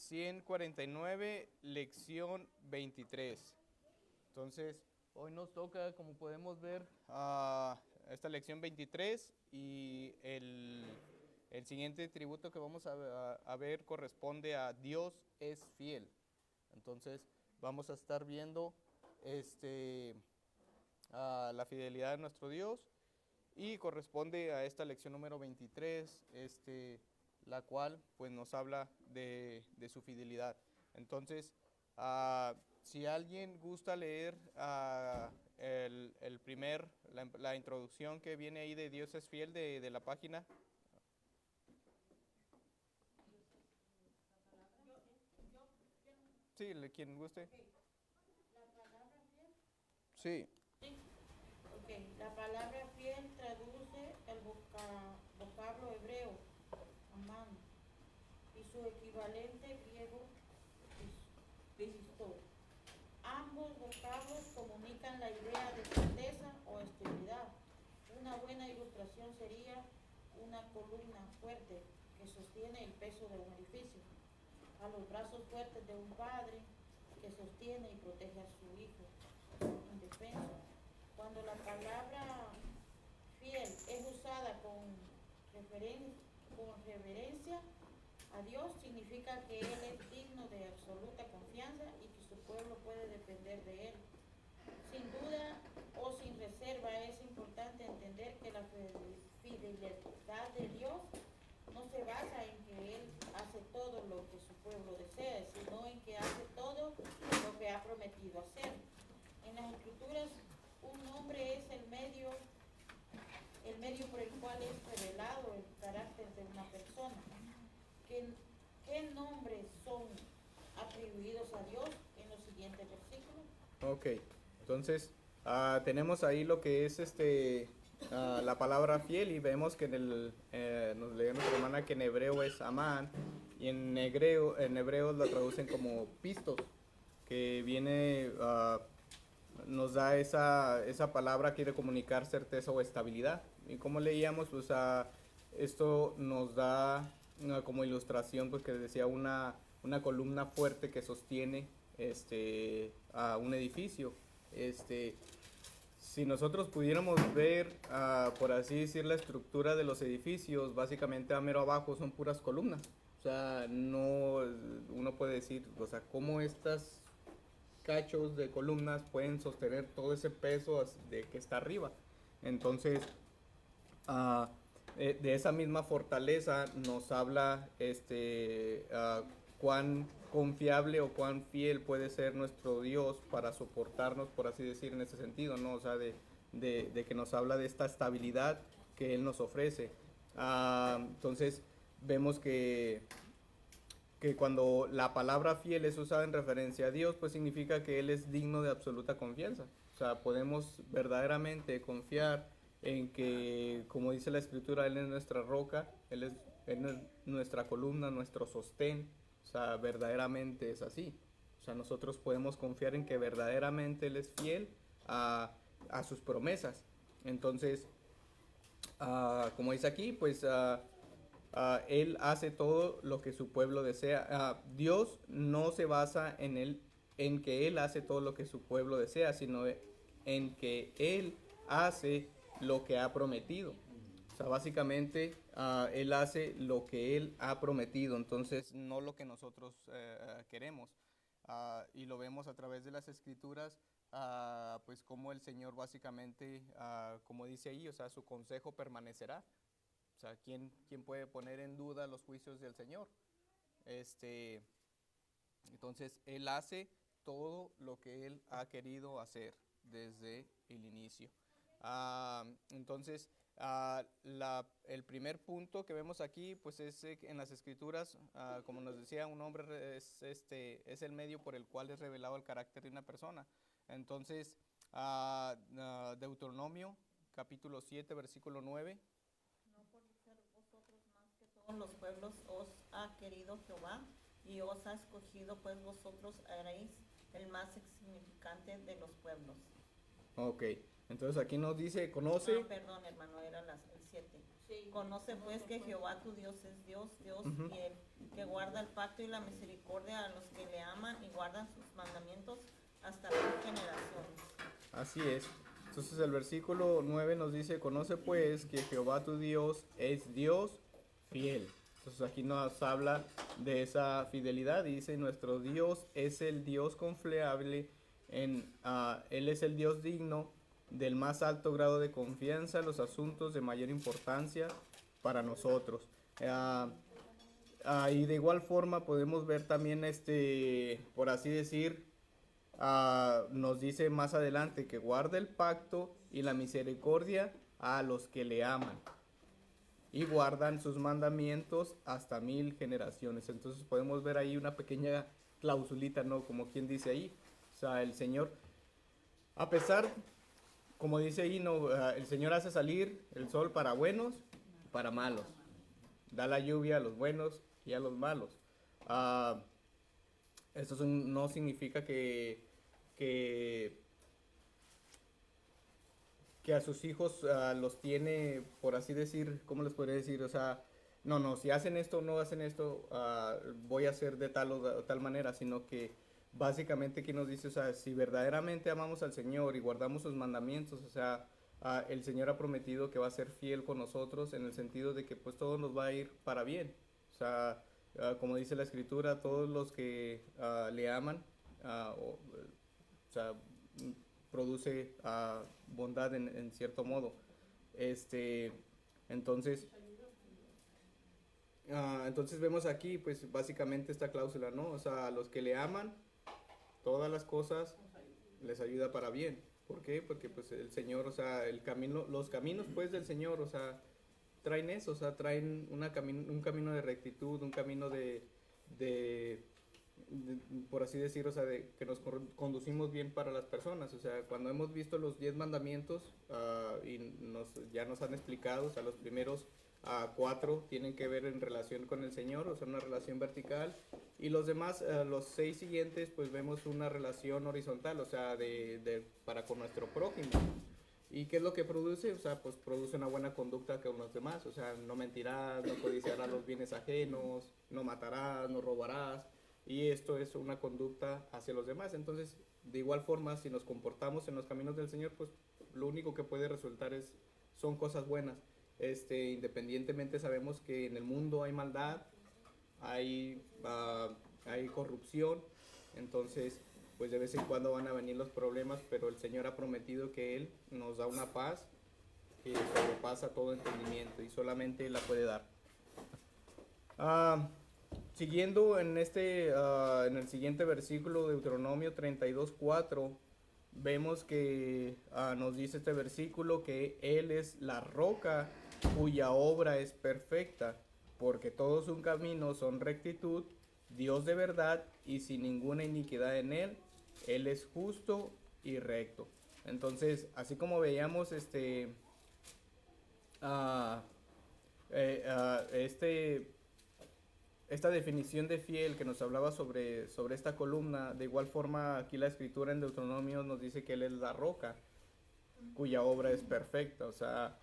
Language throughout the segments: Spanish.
149, lección 23. Entonces, hoy nos toca, como podemos ver, esta lección 23 y el siguiente tributo que vamos a ver corresponde a Dios es fiel. Entonces, vamos a estar viendo la fidelidad de nuestro Dios y corresponde a esta lección número 23, la cual pues nos habla de su fidelidad. Entonces, si alguien gusta leer la introducción que viene ahí de Dios es fiel de la página. Sí, quien guste. ¿La palabra fiel? Sí. Sí. Ok, la palabra fiel traduce el vocablo hebreo, amán, y su equivalente griego, pistos. Ambos vocablos comunican la idea de certeza o estabilidad. Una buena ilustración sería una columna fuerte que sostiene el peso de un edificio, a los brazos fuertes de un padre que sostiene y protege a su hijo indefenso. Cuando la palabra fiel es usada con reverencia a Dios, significa que Él es digno de absoluta confianza y que su pueblo puede depender de Él. Sin duda o sin reserva es importante entender que la fidelidad de Dios no se basa en que Él hace todo lo que su pueblo desea, sino en que hace todo lo que ha prometido hacer. En las Escrituras, un nombre es el medio por el cual es revelado el carácter de una persona. ¿Qué nombres son atribuidos a Dios en los siguientes versículos? Ok, entonces tenemos ahí lo que es la palabra fiel y vemos que nos lee nuestra hermana que en hebreo es amán y en hebreo lo traducen como pistos, que viene, nos da esa palabra que quiere comunicar certeza o estabilidad. Y como leíamos, pues esto nos da como ilustración, pues que decía una columna fuerte que sostiene a un edificio. Si nosotros pudiéramos ver, por así decir, la estructura de los edificios, básicamente a mero abajo son puras columnas. O sea, no, uno puede decir, o sea, cómo estas cachos de columnas pueden sostener todo ese peso de que está arriba. Entonces, de esa misma fortaleza nos habla cuán confiable o cuán fiel puede ser nuestro Dios para soportarnos, por así decir, en ese sentido, ¿no? O sea, de que nos habla de esta estabilidad que Él nos ofrece. Entonces, vemos que cuando la palabra fiel es usada en referencia a Dios, pues significa que Él es digno de absoluta confianza. O sea, podemos verdaderamente confiar en que, como dice la Escritura, Él es nuestra roca, Él es nuestra columna, nuestro sostén. O sea, verdaderamente es así. O sea, nosotros podemos confiar en que verdaderamente Él es fiel a sus promesas. Entonces, como dice aquí, pues Él hace todo lo que su pueblo desea. Dios no se basa en que Él hace todo lo que su pueblo desea, sino en que Él hace lo que ha prometido. O sea, básicamente Él hace lo que Él ha prometido, entonces no lo que nosotros queremos. Y lo vemos a través de las escrituras, pues como el Señor básicamente, como dice ahí, o sea, su consejo permanecerá. O sea, ¿quién puede poner en duda los juicios del Señor? Entonces, Él hace todo lo que Él ha querido hacer desde el inicio. Entonces, el primer punto que vemos aquí, pues es en las Escrituras, como nos decía, un hombre es el medio por el cual es revelado el carácter de una persona. Entonces, Deuteronomio, capítulo 7, versículo 9. No por ser vosotros más que todos los pueblos os ha querido Jehová y os ha escogido, pues vosotros haréis el más insignificante de los pueblos. Ok, Entonces aquí nos dice, conoce. Perdón, hermano, era el 7. Sí. Conoce pues que Jehová tu Dios es Dios Ujú. fiel, que guarda el pacto y la misericordia a los que le aman y guardan sus mandamientos hasta 1000 generaciones. Así es. Entonces el versículo 9 nos dice, conoce pues que Jehová tu Dios es Dios fiel. Entonces aquí nos habla de esa fidelidad y dice, nuestro Dios es el Dios confiable, Él es el Dios digno del más alto grado de confianza en los asuntos de mayor importancia para nosotros. Y de igual forma podemos ver también, por así decir, nos dice más adelante que guarda el pacto y la misericordia a los que le aman y guardan sus mandamientos hasta 1000 generaciones. Entonces podemos ver ahí una pequeña clausulita, ¿no? Como quien dice ahí. O sea, el Señor, a pesar, como dice ahí, no, el Señor hace salir el sol para buenos y para malos. Da la lluvia a los buenos y a los malos. Esto no significa que a sus hijos los tiene, por así decir, ¿cómo les podría decir? O sea, no, si hacen esto o no hacen esto, voy a hacer de tal o tal manera, sino que básicamente que nos dice, o sea, si verdaderamente amamos al Señor y guardamos sus mandamientos, o sea, el Señor ha prometido que va a ser fiel con nosotros en el sentido de que pues todo nos va a ir para bien. O sea, como dice la Escritura, todos los que le aman, o sea, produce bondad en cierto modo. Entonces, entonces vemos aquí, pues básicamente esta cláusula, ¿no? O sea, a los que le aman, todas las cosas les ayuda para bien. ¿Por qué? Porque pues el Señor, o sea, los caminos pues del Señor, o sea, traen eso, o sea, traen un camino de rectitud, un camino de, por así decir, o sea, de que nos conducimos bien para las personas. O sea, cuando hemos visto los 10 mandamientos y ya nos han explicado, o sea, los primeros 4 tienen que ver en relación con el Señor, o sea, una relación vertical, y los demás, los 6 siguientes, pues vemos una relación horizontal, o sea, para con nuestro prójimo. ¿Y qué es lo que produce? O sea, pues produce una buena conducta con los demás. O sea, no mentirás, no codiciarás los bienes ajenos, no matarás, no robarás. Y esto es una conducta hacia los demás. Entonces, de igual forma, si nos comportamos en los caminos del Señor, pues lo único que puede resultar son cosas buenas. Independientemente sabemos que en el mundo hay maldad, hay corrupción. Entonces, pues de vez en cuando van a venir los problemas, pero el Señor ha prometido que Él nos da una paz que sobrepasa todo entendimiento y solamente Él la puede dar. Siguiendo en el siguiente versículo, Deuteronomio 32:4, vemos que nos dice este versículo que Él es la roca cuya obra es perfecta, porque todos sus caminos son rectitud, Dios de verdad y sin ninguna iniquidad en Él. Él es justo y recto. Entonces, así como veíamos esta definición de fiel que nos hablaba sobre esta columna, de igual forma aquí la escritura en Deuteronomio nos dice que Él es la roca cuya obra es perfecta. O sea,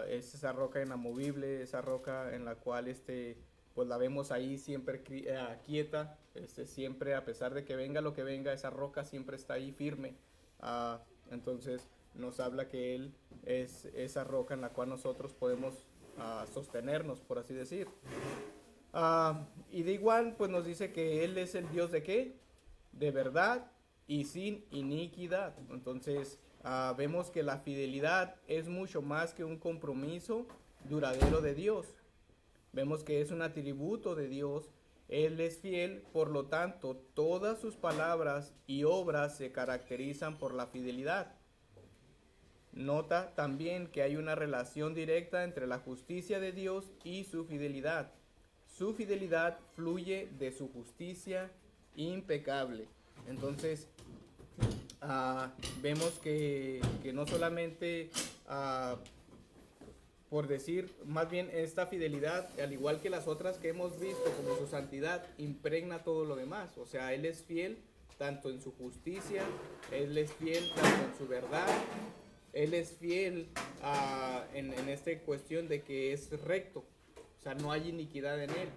es esa roca inamovible, esa roca en la cual pues la vemos ahí siempre quieta, siempre, a pesar de que venga lo que venga, esa roca siempre está ahí firme. Entonces nos habla que Él es esa roca en la cual nosotros podemos sostenernos, por así decir. Y de igual, pues nos dice que Él es el Dios de ¿qué? De verdad y sin iniquidad. Entonces vemos que la fidelidad es mucho más que un compromiso duradero de Dios. Vemos que es un atributo de Dios. Él es fiel, por lo tanto, todas sus palabras y obras se caracterizan por la fidelidad. Nota también que hay una relación directa entre la justicia de Dios y su fidelidad. Su fidelidad fluye de su justicia impecable. Entonces, vemos que no solamente por decir, más bien esta fidelidad, al igual que las otras que hemos visto, como su santidad, impregna todo lo demás. O sea, Él es fiel tanto en su justicia, Él es fiel tanto en su verdad Él es fiel en esta cuestión de que es recto, o sea, no hay iniquidad en Él.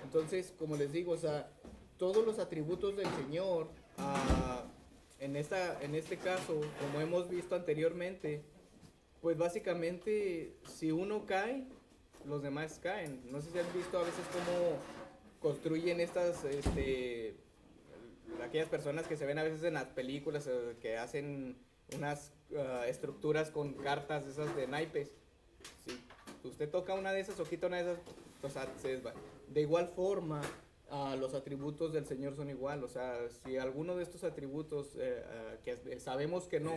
Entonces, como les digo, o sea, todos los atributos del Señor, en este caso, como hemos visto anteriormente, pues básicamente, si uno cae, los demás caen. No sé si han visto a veces cómo construyen aquellas personas que se ven a veces en las películas, que hacen unas estructuras con cartas esas de naipes. Si usted toca una de esas o quita una de esas, o sea, se desva. De igual forma, los atributos del Señor son igual. O sea, si alguno de estos atributos, que sabemos que no,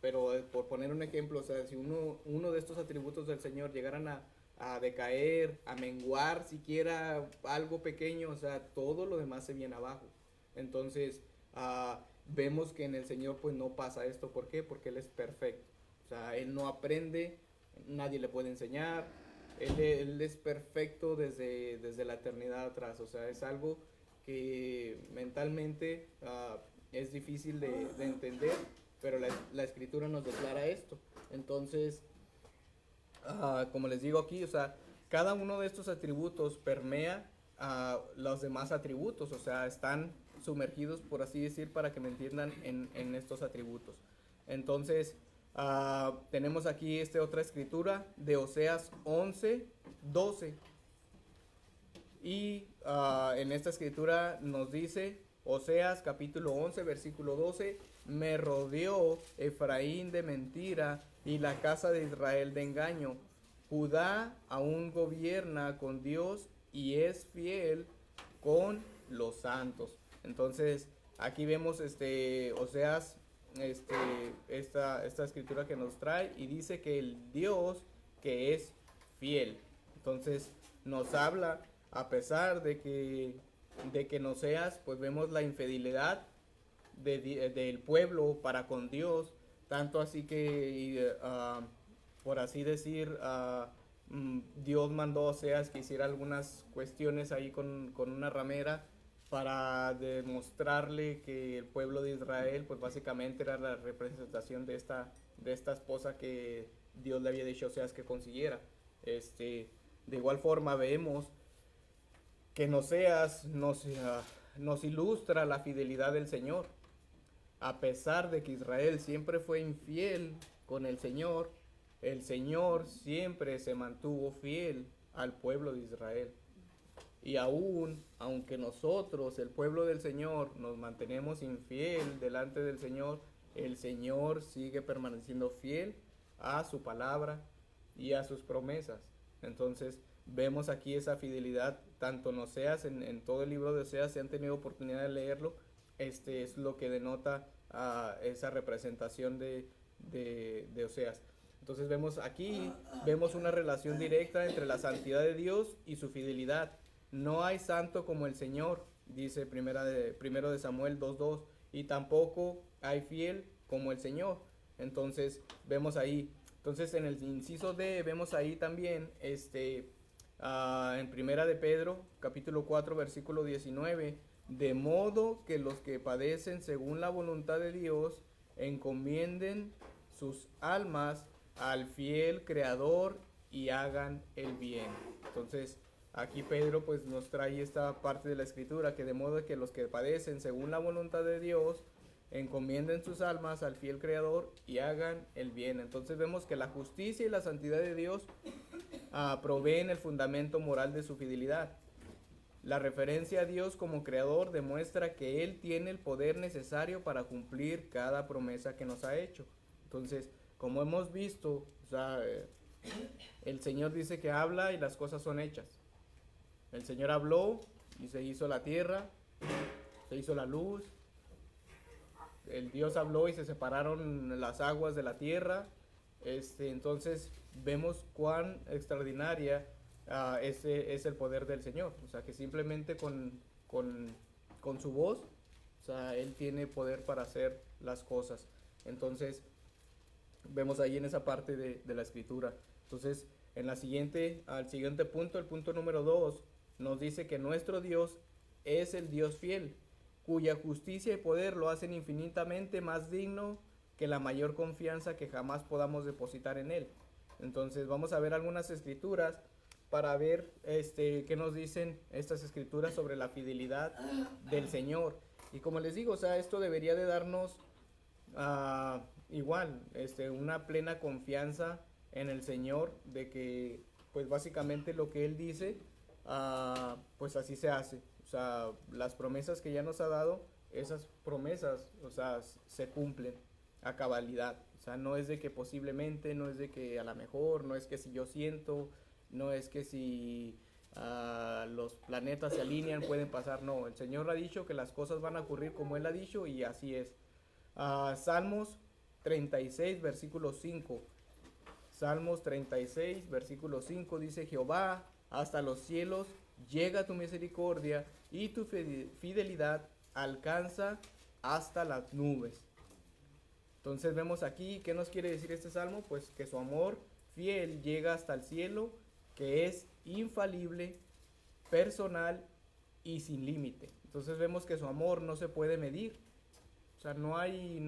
pero por poner un ejemplo, o sea, si uno de estos atributos del Señor llegaran a decaer, a menguar siquiera algo pequeño, o sea, todo lo demás se viene abajo. Entonces, vemos que en el Señor pues no pasa esto. ¿Por qué? Porque Él es perfecto. O sea, Él no aprende, nadie le puede enseñar. Él es perfecto desde la eternidad atrás. O sea, es algo que mentalmente es difícil de entender, pero la Escritura nos declara esto. Entonces, como les digo aquí, o sea, cada uno de estos atributos permea a los demás atributos. O sea, están sumergidos, por así decir, para que me entiendan, en estos atributos. Entonces, tenemos aquí otra escritura de Oseas 11:12. Y en esta escritura nos dice, Oseas capítulo 11, versículo 12, me rodeó Efraín de mentira y la casa de Israel de engaño. Judá aún gobierna con Dios y es fiel con los santos. Entonces, aquí vemos Oseas, esta escritura que nos trae, y dice que el Dios que es fiel. Entonces, nos habla, a pesar de que en Oseas, pues vemos la infidelidad del pueblo para con Dios, tanto así que, por así decir, Dios mandó a Oseas que hiciera algunas cuestiones ahí con una ramera, para demostrarle que el pueblo de Israel pues básicamente era la representación de esta esposa que Dios le había dicho a Oseas que consiguiera. De igual forma vemos que en Oseas nos ilustra la fidelidad del Señor. A pesar de que Israel siempre fue infiel con el Señor siempre se mantuvo fiel al pueblo de Israel. Y aún, aunque nosotros, el pueblo del Señor, nos mantenemos infiel delante del Señor, el Señor sigue permaneciendo fiel a su palabra y a sus promesas. Entonces, vemos aquí esa fidelidad, tanto en Oseas, en todo el libro de Oseas, si han tenido oportunidad de leerlo, es lo que denota esa representación de Oseas. Entonces vemos una relación directa entre la santidad de Dios y su fidelidad. No hay santo como el Señor, dice primero de Samuel 2:2, y tampoco hay fiel como el Señor. Entonces vemos ahí. Entonces en el inciso D vemos ahí también en primera de Pedro capítulo 4 versículo 19, de modo que los que padecen según la voluntad de Dios encomienden sus almas al fiel Creador y hagan el bien. Entonces aquí Pedro pues nos trae esta parte de la escritura, que de modo que los que padecen según la voluntad de Dios encomienden sus almas al fiel Creador y hagan el bien. Entonces vemos que la justicia y la santidad de Dios proveen el fundamento moral de su fidelidad. La referencia a Dios como Creador demuestra que Él tiene el poder necesario para cumplir cada promesa que nos ha hecho. Entonces, como hemos visto, o sea, el Señor dice que habla y las cosas son hechas. El Señor habló y se hizo la tierra, se hizo la luz. El Dios habló y se separaron las aguas de la tierra. Entonces vemos cuán extraordinaria ese es el poder del Señor. O sea, que simplemente con su voz, o sea, Él tiene poder para hacer las cosas. Entonces vemos ahí en esa parte de la escritura. Entonces, al siguiente punto, el punto número 2, nos dice que nuestro Dios es el Dios fiel, cuya justicia y poder lo hacen infinitamente más digno que la mayor confianza que jamás podamos depositar en Él. Entonces vamos a ver algunas escrituras para ver qué nos dicen estas escrituras sobre la fidelidad del Señor. Y como les digo, o sea, esto debería de darnos igual, una plena confianza en el Señor, de que pues básicamente lo que Él dice, pues así se hace. O sea, las promesas que ya nos ha dado, esas promesas, o sea, se cumplen a cabalidad. O sea, no es de que posiblemente, no es de que a lo mejor, no es que si yo siento, no es que si los planetas se alinean pueden pasar. No, el Señor ha dicho que las cosas van a ocurrir como Él ha dicho y así es. Salmos 36, versículo 5. Salmos 36, versículo 5 dice: Jehová, hasta los cielos llega tu misericordia y tu fidelidad alcanza hasta las nubes. Entonces vemos aquí, ¿qué nos quiere decir este salmo? Pues que su amor fiel llega hasta el cielo, que es infalible, personal y sin límite. Entonces vemos que su amor no se puede medir. O sea, no hay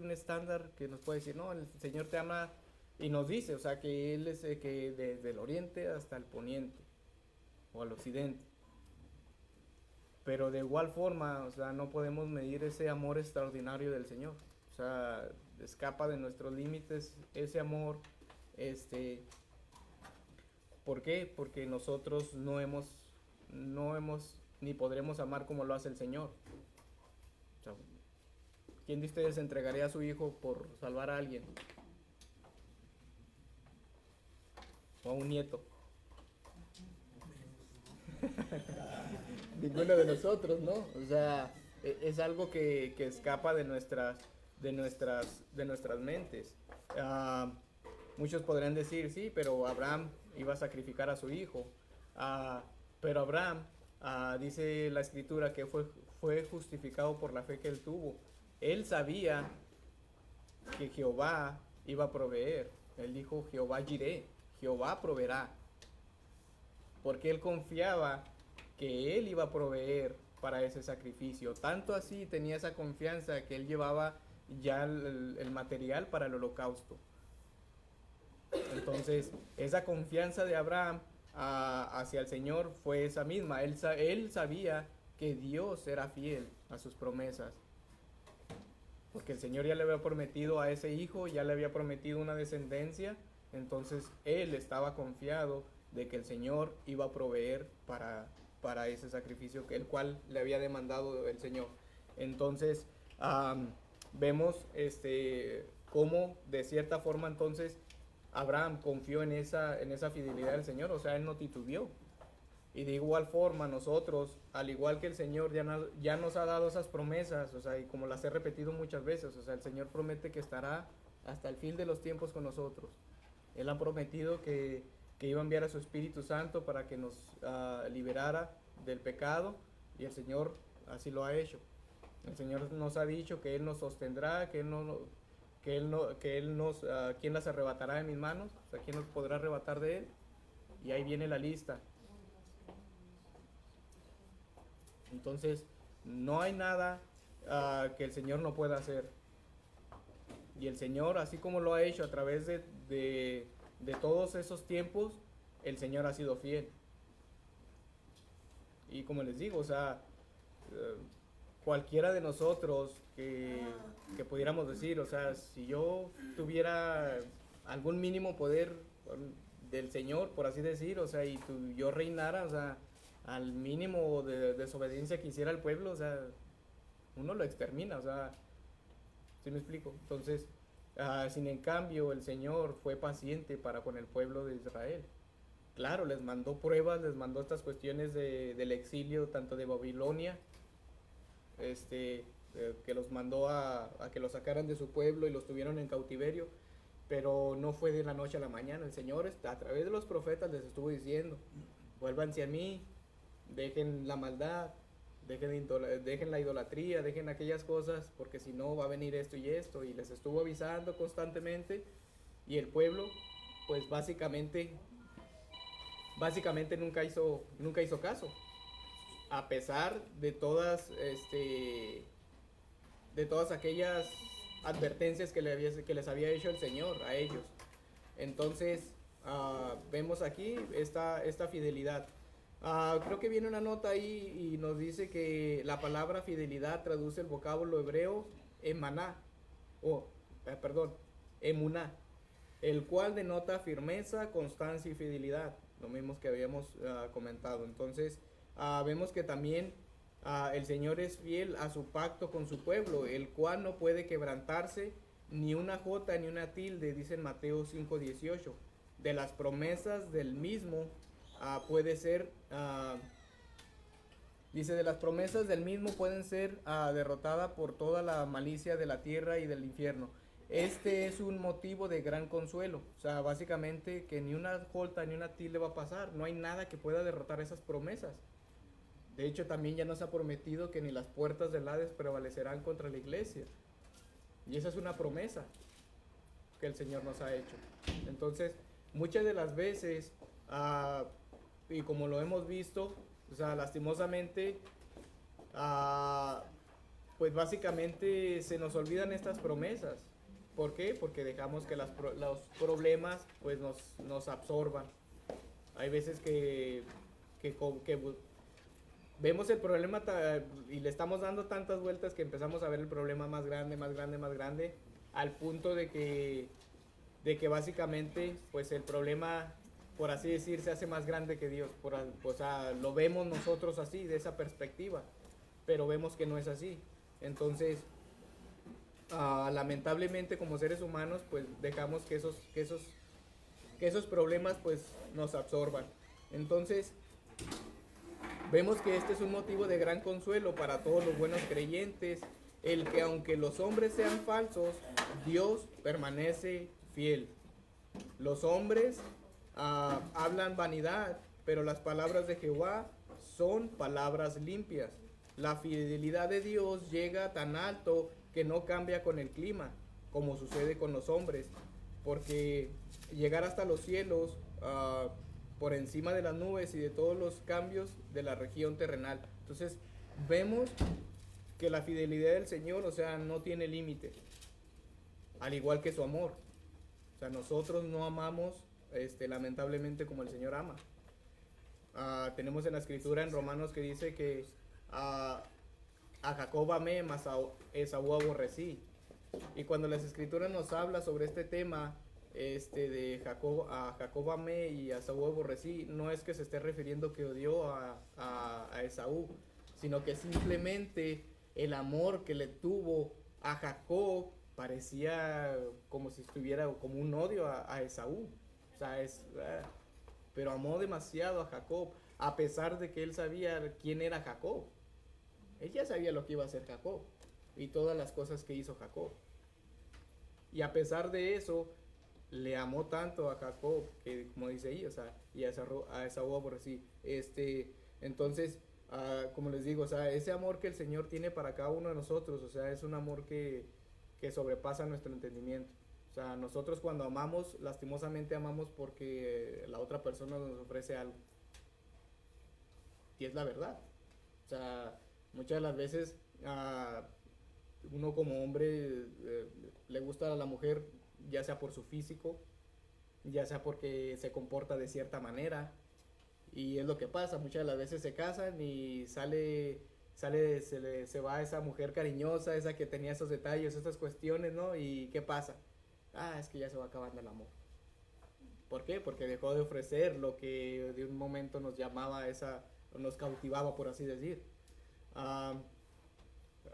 un estándar que nos pueda decir, no, el Señor te ama, y nos dice, o sea, que Él es que desde el oriente hasta el poniente o al occidente. Pero de igual forma, o sea, no podemos medir ese amor extraordinario del Señor. O sea, escapa de nuestros límites ese amor. ¿Por qué? Porque nosotros no hemos ni podremos amar como lo hace el Señor. O sea, ¿quién de ustedes entregaría a su hijo por salvar a alguien? O a un nieto. Ninguno de nosotros, ¿no? O sea, es algo que escapa de nuestras mentes. Muchos podrán decir, sí, pero Abraham iba a sacrificar a su hijo. Pero Abraham, dice la escritura, que fue justificado por la fe que él tuvo. Él sabía que Jehová iba a proveer. Él dijo, Jehová Jireh, Jehová proveerá. Porque él confiaba que él iba a proveer para ese sacrificio. Tanto así tenía esa confianza que él llevaba ya el material para el holocausto. Entonces, esa confianza de Abraham hacia el Señor fue esa misma. Él sabía que Dios era fiel a sus promesas. Porque el Señor ya le había prometido a ese hijo, ya le había prometido una descendencia. Entonces, él estaba confiado de que el Señor iba a proveer para ese sacrificio el cual le había demandado el Señor. Entonces, vemos cómo de cierta forma entonces Abraham confió en esa fidelidad del Señor, o sea, él no titubeó. Y de igual forma nosotros, al igual que el Señor ya nos ha dado esas promesas, o sea, y como las he repetido muchas veces, o sea, el Señor promete que estará hasta el fin de los tiempos con nosotros. Él ha prometido que iba a enviar a su Espíritu Santo para que nos liberara del pecado, y el Señor así lo ha hecho. El Señor nos ha dicho que Él nos sostendrá, ¿quién las arrebatará de mis manos? O sea, ¿quién nos podrá arrebatar de Él? Y ahí viene la lista. Entonces, no hay nada que el Señor no pueda hacer. Y el Señor, así como lo ha hecho a través de todos esos tiempos, el Señor ha sido fiel. Y como les digo, o sea, cualquiera de nosotros que pudiéramos decir, o sea, si yo tuviera algún mínimo poder del Señor, por así decir, o sea, y yo reinara, o sea, al mínimo de desobediencia que hiciera el pueblo, o sea, uno lo extermina, o sea, ¿sí me explico? Entonces, sin en cambio, el Señor fue paciente para con el pueblo de Israel. Claro, les mandó pruebas, les mandó estas cuestiones del exilio, tanto de Babilonia, que los mandó a que los sacaran de su pueblo y los tuvieron en cautiverio, pero no fue de la noche a la mañana. El Señor a través de los profetas les estuvo diciendo, vuélvanse a mí, dejen la maldad, dejen la idolatría, dejen aquellas cosas, porque si no va a venir esto, y les estuvo avisando constantemente, y el pueblo, pues básicamente nunca hizo caso, a pesar de todas aquellas advertencias que les había hecho el Señor a ellos. Entonces, vemos aquí esta fidelidad. Creo que viene una nota ahí y nos dice que la palabra fidelidad traduce el vocablo hebreo emaná, emuná, el cual denota firmeza, constancia y fidelidad, lo mismo que habíamos comentado. Entonces, vemos que también el Señor es fiel a su pacto con su pueblo, el cual no puede quebrantarse, ni una jota ni una tilde, dice en Mateo 5:18. De las promesas del mismo puede ser, dice, de las promesas del mismo pueden ser derrotadas por toda la malicia de la tierra y del infierno. Este es un motivo de gran consuelo. O sea, básicamente que ni una jota ni una tilde va a pasar. No hay nada que pueda derrotar esas promesas. De hecho, también ya nos ha prometido que ni las puertas del Hades prevalecerán contra la iglesia. Y esa es una promesa que el Señor nos ha hecho. Entonces, muchas de las veces, y como lo hemos visto, o sea, lastimosamente, pues básicamente se nos olvidan estas promesas. ¿Por qué? Porque dejamos que los problemas pues nos absorban. Hay veces que vemos el problema y le estamos dando tantas vueltas que empezamos a ver el problema más grande, más grande, más grande, al punto de que básicamente pues el problema, por así decir, se hace más grande que Dios. O sea, lo vemos nosotros así, de esa perspectiva, pero vemos que no es así. Entonces, lamentablemente como seres humanos pues dejamos que esos problemas pues nos absorban. Entonces, vemos que este es un motivo de gran consuelo para todos los buenos creyentes, el que aunque los hombres sean falsos, Dios permanece fiel. Los hombres hablan vanidad, pero las palabras de Jehová son palabras limpias. La fidelidad de Dios llega tan alto que no cambia con el clima, como sucede con los hombres, porque llegar hasta los cielos, por encima de las nubes y de todos los cambios de la región terrenal. Entonces, vemos que la fidelidad del Señor, o sea, no tiene límite, al igual que su amor. O sea, nosotros no amamos, lamentablemente, como el Señor ama. Tenemos en la escritura en Romanos que dice que a Jacob amé, mas a Esaú aborrecí. Y cuando las escrituras nos habla sobre este tema, de Jacob amé y a Esaú aborrecí, no es que se esté refiriendo que odió a Esaú, sino que simplemente el amor que le tuvo a Jacob parecía como si estuviera como un odio a Esaú. O sea, pero amó demasiado a Jacob, a pesar de que él sabía quién era Jacob. Él ya sabía lo que iba a hacer Jacob y todas las cosas que hizo Jacob. Y a pesar de eso, le amó tanto a Jacob que, como dice ahí, o sea, y a Esaú aborrecí. Entonces, como les digo, o sea, ese amor que el Señor tiene para cada uno de nosotros, o sea, es un amor que sobrepasa nuestro entendimiento. O sea, nosotros cuando amamos, lastimosamente amamos porque la otra persona nos ofrece algo. Y es la verdad. O sea, muchas de las veces uno como hombre le gusta a la mujer, ya sea por su físico, ya sea porque se comporta de cierta manera. Y es lo que pasa, muchas de las veces se casan y se va esa mujer cariñosa, esa que tenía esos detalles, estas cuestiones, ¿no? ¿Y qué pasa? Es que ya se va acabando el amor. ¿Por qué? Porque dejó de ofrecer lo que de un momento nos llamaba nos cautivaba, por así decir.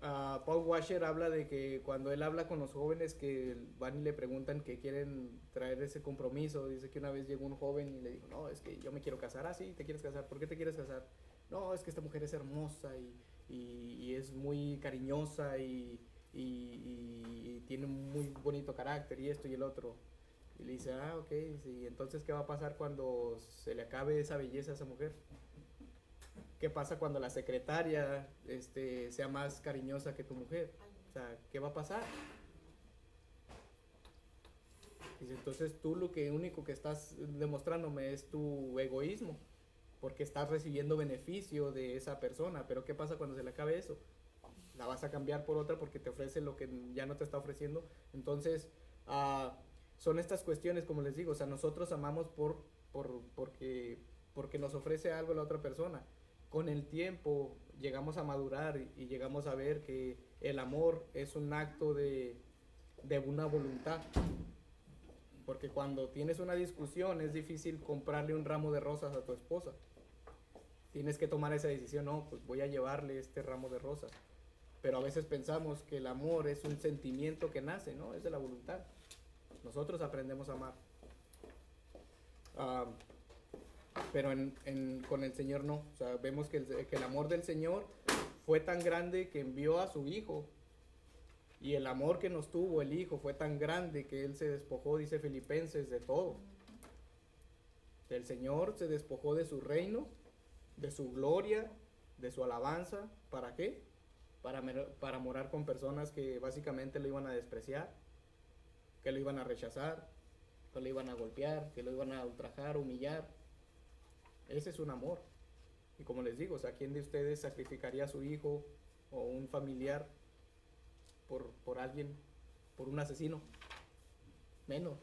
Paul Washer habla de que cuando él habla con los jóvenes que van y le preguntan que quieren traer ese compromiso, dice que una vez llegó un joven y le dijo, no, es que yo me quiero casar. Sí, ¿te quieres casar? ¿Por qué te quieres casar? No, es que esta mujer es hermosa y es muy cariñosa y tiene un muy bonito carácter y esto y el otro. Y le dice, ok, sí, entonces ¿qué va a pasar cuando se le acabe esa belleza a esa mujer? ¿Qué pasa cuando la secretaria sea más cariñosa que tu mujer? O sea, ¿qué va a pasar? Dice, entonces tú lo único que estás demostrándome es tu egoísmo, porque estás recibiendo beneficio de esa persona, pero ¿qué pasa cuando se le acabe eso? la vas a cambiar por otra porque te ofrece lo que ya no te está ofreciendo. Entonces, son estas cuestiones, como les digo, o sea, nosotros amamos porque nos ofrece algo la otra persona. Con el tiempo llegamos a madurar y llegamos a ver que el amor es un acto de una voluntad. Porque cuando tienes una discusión es difícil comprarle un ramo de rosas a tu esposa. Tienes que tomar esa decisión, no, pues voy a llevarle este ramo de rosas. Pero a veces pensamos que el amor es un sentimiento que nace, ¿no? Es de la voluntad. Nosotros aprendemos a amar. Pero con el Señor no. O sea, vemos que el amor del Señor fue tan grande que envió a su Hijo. Y el amor que nos tuvo el Hijo fue tan grande que Él se despojó, dice Filipenses, de todo. El Señor se despojó de su reino, de su gloria, de su alabanza. ¿Para qué? Para morar con personas que básicamente lo iban a despreciar, que lo iban a rechazar, que lo iban a golpear, que lo iban a ultrajar, humillar. Ese es un amor. Y como les digo, o sea, ¿quién de ustedes sacrificaría a su hijo o un familiar por alguien, por un asesino? Menos.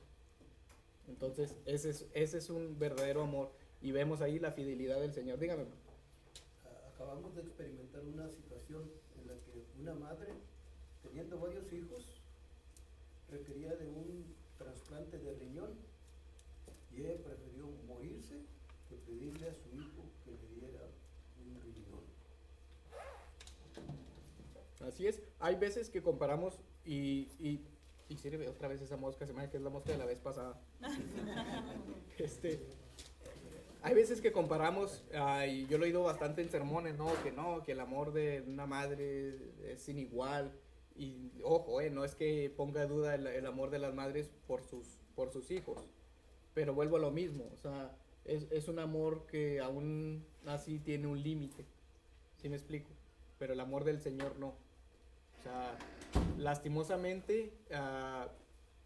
Entonces, ese es un verdadero amor. Y vemos ahí la fidelidad del Señor. Dígame. Acabamos de experimentar una situación en la que una madre, teniendo varios hijos, requería de un trasplante de riñón y ella prefirió morirse que pedirle a su hijo que le diera un riñón. Así es. Hay veces que comparamos y sirve otra vez esa mosca, se me hace que es la mosca de la vez pasada. Hay veces que comparamos, y yo lo he oído bastante en sermones, que el amor de una madre es sin igual. Y ojo, no es que ponga en duda el amor de las madres por sus hijos, pero vuelvo a lo mismo, o sea, es un amor que aún así tiene un límite, ¿sí me explico? Pero el amor del Señor no. O sea, lastimosamente,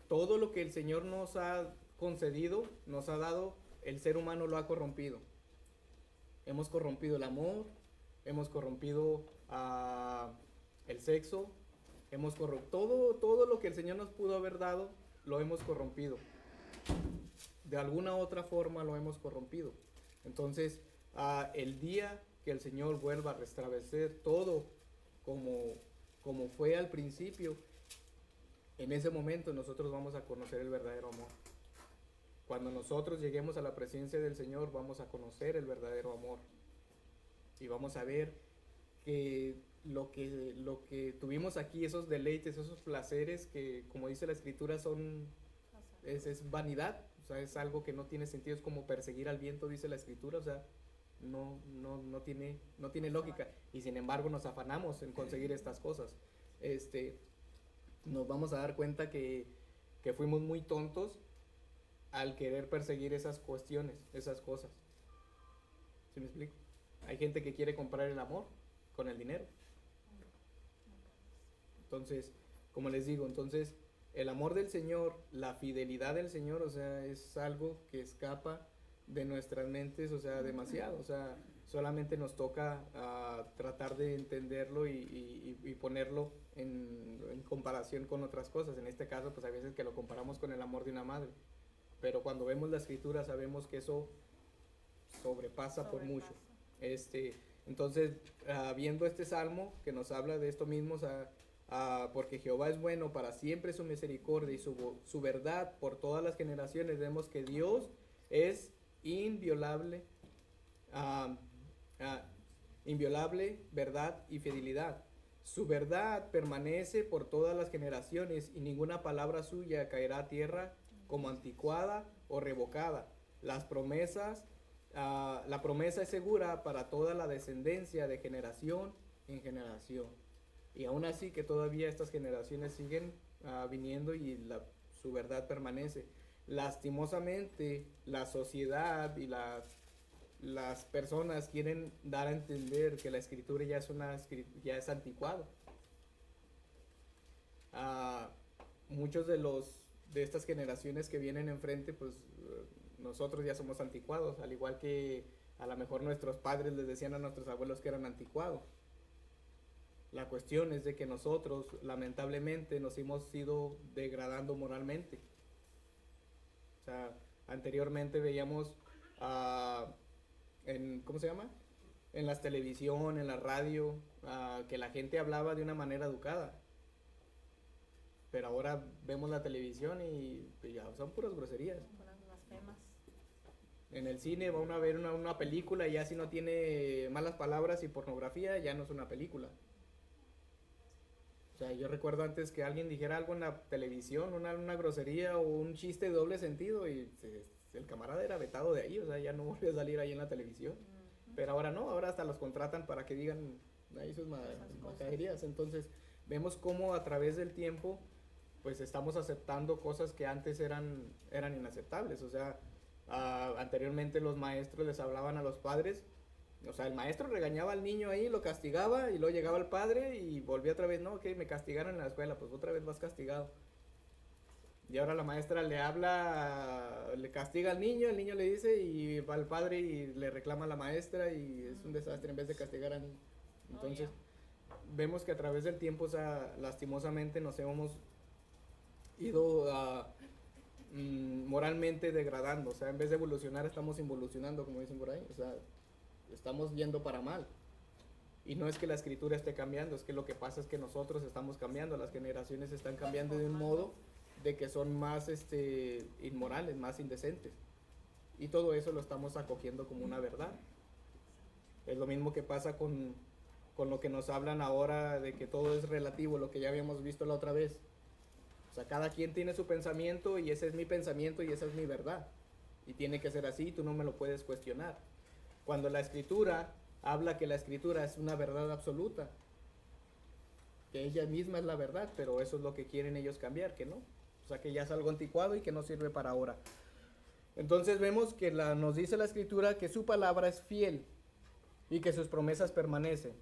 todo lo que el Señor nos ha concedido, nos ha dado, el ser humano lo ha corrompido. Hemos corrompido el amor, hemos corrompido el sexo, todo lo que el Señor nos pudo haber dado, lo hemos corrompido. De alguna otra forma lo hemos corrompido. Entonces, el día que el Señor vuelva a restablecer todo como fue al principio, en ese momento nosotros vamos a conocer el verdadero amor. Cuando nosotros lleguemos a la presencia del Señor, vamos a conocer el verdadero amor. Y vamos a ver que lo que tuvimos aquí, esos deleites, esos placeres que, como dice la Escritura, es vanidad. O sea, es algo que no tiene sentido, es como perseguir al viento, dice la Escritura. O sea, no tiene lógica. Y sin embargo nos afanamos en conseguir estas cosas. Nos vamos a dar cuenta que fuimos muy tontos al querer perseguir esas cuestiones, esas cosas. ¿Sí me explico? Hay gente que quiere comprar el amor con el dinero. Entonces, como les digo, el amor del Señor, la fidelidad del Señor, o sea, es algo que escapa de nuestras mentes, o sea, demasiado. O sea, solamente nos toca tratar de entenderlo y ponerlo en comparación con otras cosas. En este caso, pues hay veces que lo comparamos con el amor de una madre. Pero cuando vemos la Escritura sabemos que eso sobrepasa por mucho. Entonces, viendo este salmo que nos habla de esto mismo, o sea, porque Jehová es bueno, para siempre su misericordia y su verdad por todas las generaciones, vemos que Dios es inviolable, inviolable, verdad y fidelidad. Su verdad permanece por todas las generaciones y ninguna palabra suya caerá a tierra como anticuada o revocada. La promesa es segura para toda la descendencia de generación en generación. Y aún así que todavía estas generaciones siguen viniendo y su verdad permanece. Lastimosamente, la sociedad y las personas quieren dar a entender que la Escritura ya es anticuado. Muchos de estas generaciones que vienen enfrente, pues nosotros ya somos anticuados, al igual que a lo mejor nuestros padres les decían a nuestros abuelos que eran anticuados. La cuestión es de que nosotros, lamentablemente, nos hemos ido degradando moralmente. O sea, anteriormente veíamos ¿cómo se llama? En la televisión, en la radio, que la gente hablaba de una manera educada. Pero ahora vemos la televisión y ya son puras groserías. Puras blasfemas. En el cine van a ver una película y ya si no tiene malas palabras y pornografía, ya no es una película. O sea, yo recuerdo antes que alguien dijera algo en la televisión, una grosería o un chiste de doble sentido y el camarada era vetado de ahí, o sea, ya no volvió a salir ahí en la televisión. Pero ahora no, ahora hasta los contratan para que digan ahí sus majaderías. Entonces, vemos cómo a través del tiempo, pues estamos aceptando cosas que antes eran inaceptables. O sea, anteriormente los maestros les hablaban a los padres. O sea, el maestro regañaba al niño ahí, lo castigaba y luego llegaba el padre y volvía otra vez, no, ok, me castigaron en la escuela, pues otra vez vas castigado. Y ahora la maestra le habla, le castiga al niño, el niño le dice y va al padre y le reclama a la maestra y es un desastre en vez de castigar al niño. Entonces, vemos que a través del tiempo, o sea, lastimosamente nos hemos ido moralmente degradando. O sea, en vez de evolucionar, estamos involucionando, como dicen por ahí. O sea, estamos yendo para mal. Y no es que la escritura esté cambiando, es que lo que pasa es que nosotros estamos cambiando, las generaciones están cambiando de un modo de que son más inmorales, más indecentes. Y todo eso lo estamos acogiendo como una verdad. Es lo mismo que pasa con lo que nos hablan ahora de que todo es relativo, lo que ya habíamos visto la otra vez. O sea, cada quien tiene su pensamiento y ese es mi pensamiento y esa es mi verdad. Y tiene que ser así, tú no me lo puedes cuestionar. Cuando la escritura habla que la escritura es una verdad absoluta, que ella misma es la verdad, pero eso es lo que quieren ellos cambiar, que no. O sea, que ya es algo anticuado y que no sirve para ahora. Entonces vemos que nos dice la escritura que su palabra es fiel y que sus promesas permanecen.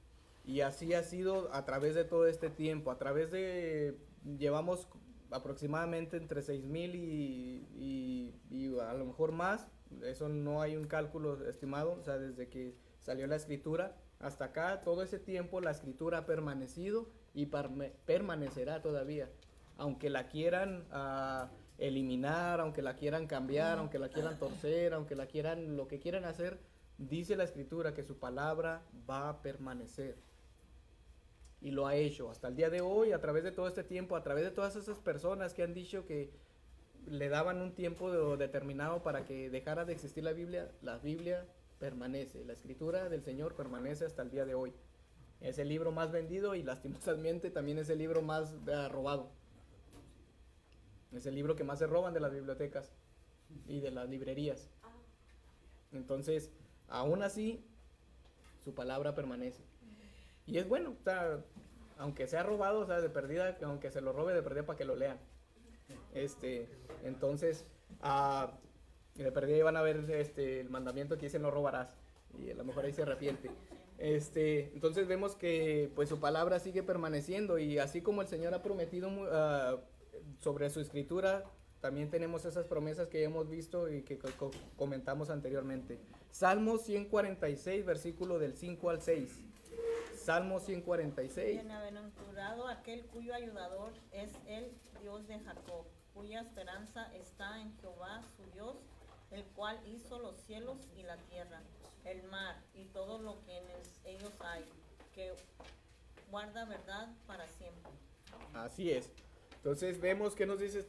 Y así ha sido a través de todo este tiempo, llevamos aproximadamente entre 6,000 y a lo mejor más. Eso no hay un cálculo estimado, o sea, desde que salió la escritura hasta acá, todo ese tiempo la escritura ha permanecido y permanecerá todavía, aunque la quieran eliminar, aunque la quieran cambiar, aunque la quieran torcer, aunque lo que quieran hacer, dice la escritura que su palabra va a permanecer. Y lo ha hecho hasta el día de hoy, a través de todo este tiempo, a través de todas esas personas que han dicho que le daban un tiempo determinado para que dejara de existir la Biblia permanece, la escritura del Señor permanece hasta el día de hoy. Es el libro más vendido y lastimosamente también es el libro más robado. Es el libro que más se roban de las bibliotecas y de las librerías. Entonces, aún así, su palabra permanece. Y es bueno, o sea, aunque sea robado, o sea, de perdida, aunque se lo robe de perdida para que lo lean. Entonces, de perdida van a ver el mandamiento que dice no robarás. Y a lo mejor ahí se arrepiente. Entonces vemos que pues su palabra sigue permaneciendo y así como el Señor ha prometido sobre su escritura, también tenemos esas promesas que hemos visto y que comentamos anteriormente. Salmo 146, versículo del 5 al 6. Salmo 146. Bienaventurado aquel cuyo ayudador es el Dios de Jacob, cuya esperanza está en Jehová su Dios, el cual hizo los cielos y la tierra, el mar y todo lo que en ellos hay, que guarda verdad para siempre. Así es. Entonces vemos que nos dice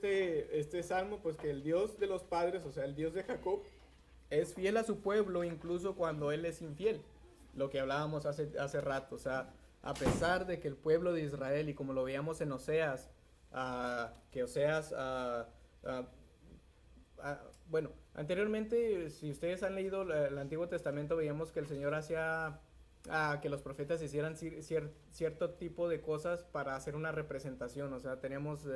este salmo, pues que el Dios de los padres, o sea, el Dios de Jacob, es fiel a su pueblo incluso cuando él es infiel. Lo que hablábamos hace rato, o sea, a pesar de que el pueblo de Israel, y como lo veíamos en Oseas, que Oseas, bueno, anteriormente, si ustedes han leído el Antiguo Testamento, veíamos que el Señor hacía que los profetas hicieran cierto tipo de cosas para hacer una representación. O sea, tenemos,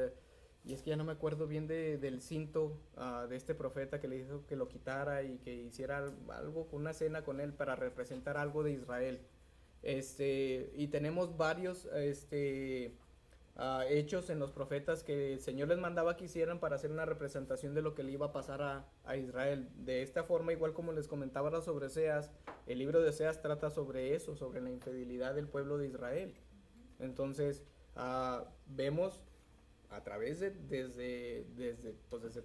y es que ya no me acuerdo bien del cinto de este profeta que le dijo que lo quitara y que hiciera algo, una cena con él para representar algo de Israel. Y tenemos varios hechos en los profetas que el Señor les mandaba que hicieran para hacer una representación de lo que le iba a pasar a Israel. De esta forma, igual como les comentaba sobre Oseas, el libro de Oseas trata sobre eso, sobre la infidelidad del pueblo de Israel. Entonces, vemos a través desde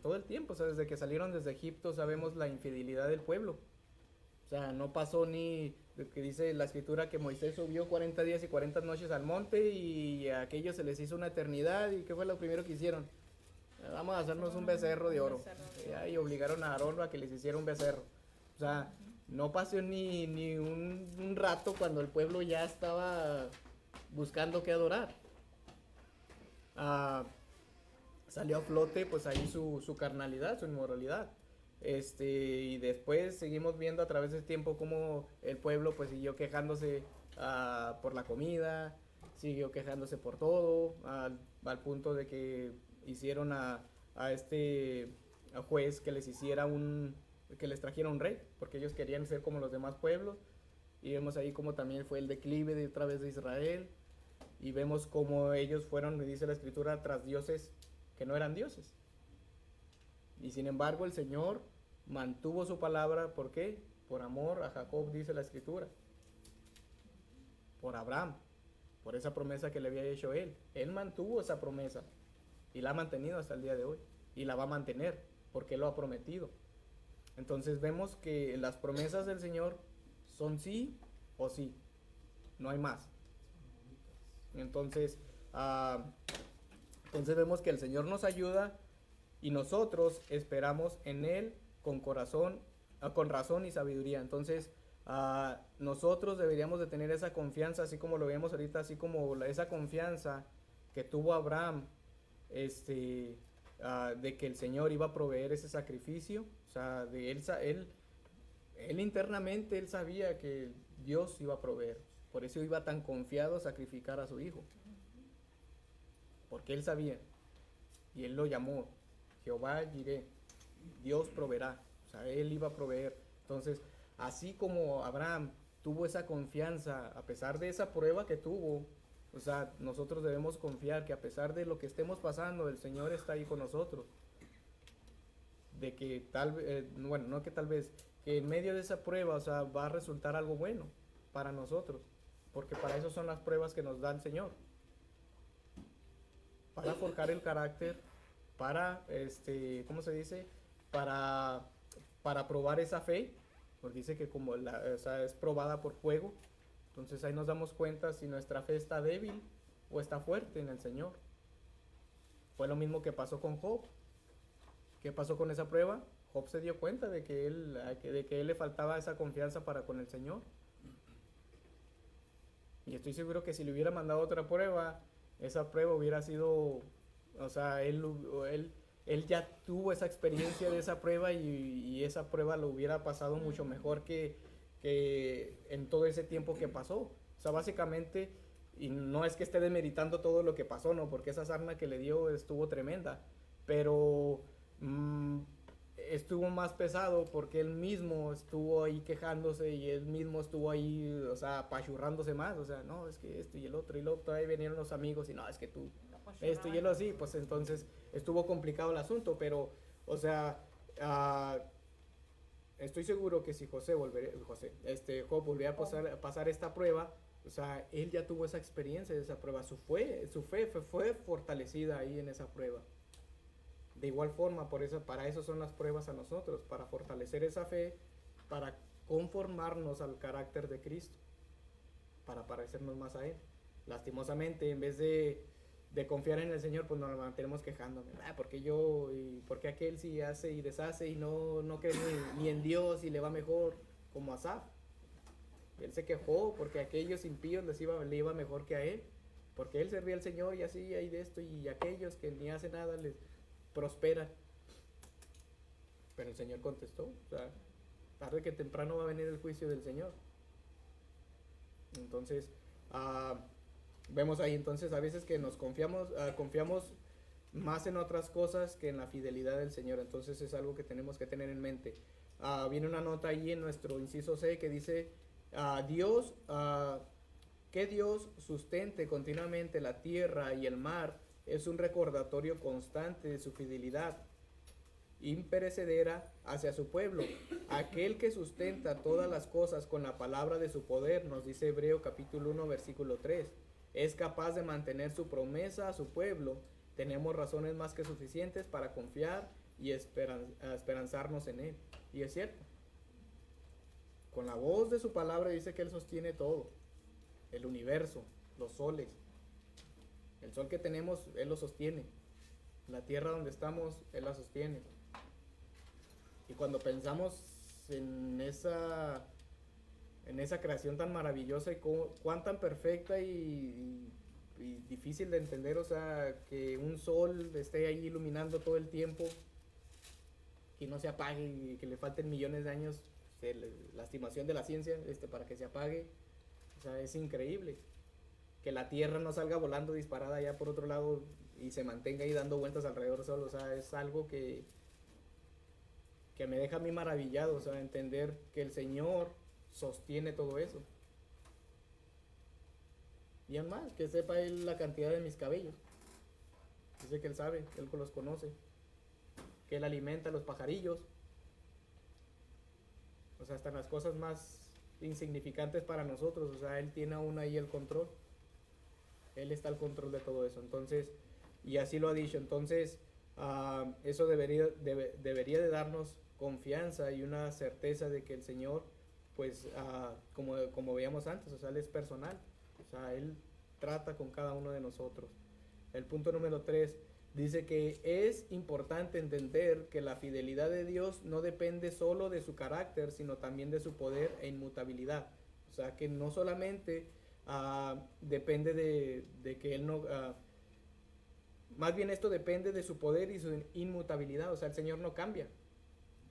todo el tiempo, o sea, desde que salieron desde Egipto, sabemos la infidelidad del pueblo. O sea, no pasó ni, que dice la escritura que Moisés subió 40 días y 40 noches al monte y a aquellos se les hizo una eternidad. ¿Y qué fue lo primero que hicieron? Vamos a hacernos un becerro de oro. Y obligaron a Aarón a que les hiciera un becerro. O sea, no pasó ni un rato cuando el pueblo ya estaba buscando qué adorar. Salió a flote pues ahí su carnalidad, su inmoralidad. Y después seguimos viendo a través del tiempo cómo el pueblo pues siguió quejándose por la comida, siguió quejándose por todo, al punto de que hicieron a juez que que les trajera un rey, porque ellos querían ser como los demás pueblos. Y vemos ahí como también fue el declive de otra vez de Israel, y vemos cómo ellos fueron, me dice la escritura, tras dioses que no eran dioses. Y sin embargo el Señor mantuvo su palabra. ¿Por qué? Por amor a Jacob, dice la escritura. Por Abraham, por esa promesa que le había hecho él. Él mantuvo esa promesa y la ha mantenido hasta el día de hoy. Y la va a mantener porque él lo ha prometido. Entonces vemos que las promesas del Señor son sí o sí. No hay más. Entonces vemos que el Señor nos ayuda y nosotros esperamos en Él con razón y sabiduría. Entonces, nosotros deberíamos de tener esa confianza, así como lo vemos ahorita, así como esa confianza que tuvo Abraham, de que el Señor iba a proveer ese sacrificio. O sea, de él internamente, él sabía que Dios iba a proveer. Por eso iba tan confiado a sacrificar a su hijo. Porque él sabía. Y él lo llamó Jehová Jireh, Dios proveerá. O sea, él iba a proveer. Entonces, así como Abraham tuvo esa confianza a pesar de esa prueba que tuvo, o sea, nosotros debemos confiar que a pesar de lo que estemos pasando, el Señor está ahí con nosotros. De que no que tal vez, que en medio de esa prueba, o sea, va a resultar algo bueno para nosotros. Porque para eso son las pruebas que nos da el Señor. Para forjar el carácter, para, ¿cómo se dice? Para probar esa fe, porque dice que como es probada por fuego. Entonces ahí nos damos cuenta si nuestra fe está débil o está fuerte en el Señor. Fue lo mismo que pasó con Job. ¿Qué pasó con esa prueba? Job se dio cuenta de que él le faltaba esa confianza para con el Señor. Y estoy seguro que si le hubiera mandado otra prueba, esa prueba hubiera sido, o sea, él ya tuvo esa experiencia de esa prueba y esa prueba lo hubiera pasado mucho mejor que en todo ese tiempo que pasó. O sea, básicamente, y no es que esté demeritando todo lo que pasó, ¿no? Porque esa sarna que le dio estuvo tremenda, pero estuvo más pesado porque él mismo estuvo ahí quejándose y él mismo estuvo ahí, o sea, apachurrándose más. O sea, no, es que esto y el otro, y luego todavía vinieron los amigos y no, es que tú, esto y el otro, sí, pues entonces estuvo complicado el asunto. Pero, o sea, estoy seguro que si Job volviera a pasar esta prueba, o sea, él ya tuvo esa experiencia de esa prueba, su fe fue fortalecida ahí en esa prueba. De igual forma, para eso son las pruebas a nosotros, para fortalecer esa fe, para conformarnos al carácter de Cristo, para parecernos más a Él. Lastimosamente, en vez de confiar en el Señor, pues nos mantenemos quejándonos. Porque yo, y porque aquel sí hace y deshace y no cree ni en Dios y le va mejor, como Asaf. Él se quejó porque a aquellos impíos le iba mejor que a él, porque él servía al Señor y así hay de esto, y aquellos que ni hacen nada les prosperan. Pero el Señor contestó, o sea, tarde que temprano va a venir el juicio del Señor. Entonces, vemos ahí entonces a veces que nos confiamos más en otras cosas que en la fidelidad del Señor. Entonces es algo que tenemos que tener en mente. Viene una nota ahí en nuestro inciso C que dice, que Dios sustente continuamente la tierra y el mar es un recordatorio constante de su fidelidad imperecedera hacia su pueblo. Aquel que sustenta todas las cosas con la palabra de su poder, nos dice Hebreo capítulo 1 versículo 3. es capaz de mantener su promesa a su pueblo, tenemos razones más que suficientes para confiar y esperanzarnos en Él. Y es cierto. Con la voz de su palabra dice que Él sostiene todo. El universo, los soles. El sol que tenemos, Él lo sostiene. La tierra donde estamos, Él la sostiene. Y cuando pensamos en esa creación tan maravillosa y cuán tan perfecta y difícil de entender, o sea, que un sol esté ahí iluminando todo el tiempo, que no se apague y que le falten millones de años, la estimación de la ciencia para que se apague, o sea, es increíble. Que la Tierra no salga volando disparada allá por otro lado y se mantenga ahí dando vueltas alrededor solo, o sea, es algo que me deja a mí maravillado, o sea, entender que el Señor sostiene todo eso. Y además, que sepa Él la cantidad de mis cabellos. Dice que Él sabe, que Él los conoce, que Él alimenta a los pajarillos. O sea, hasta las cosas más insignificantes para nosotros, o sea, Él tiene aún ahí el control. Él está al control de todo eso. Entonces, y así lo ha dicho. Entonces, eso debería de darnos confianza y una certeza de que el Señor, pues, como veíamos antes, o sea, Él es personal. O sea, Él trata con cada uno de nosotros. El punto número 3 dice que es importante entender que la fidelidad de Dios no depende solo de su carácter, sino también de su poder e inmutabilidad. O sea, que no solamente depende de que Él no... más bien esto depende de su poder y su inmutabilidad. O sea, el Señor no cambia.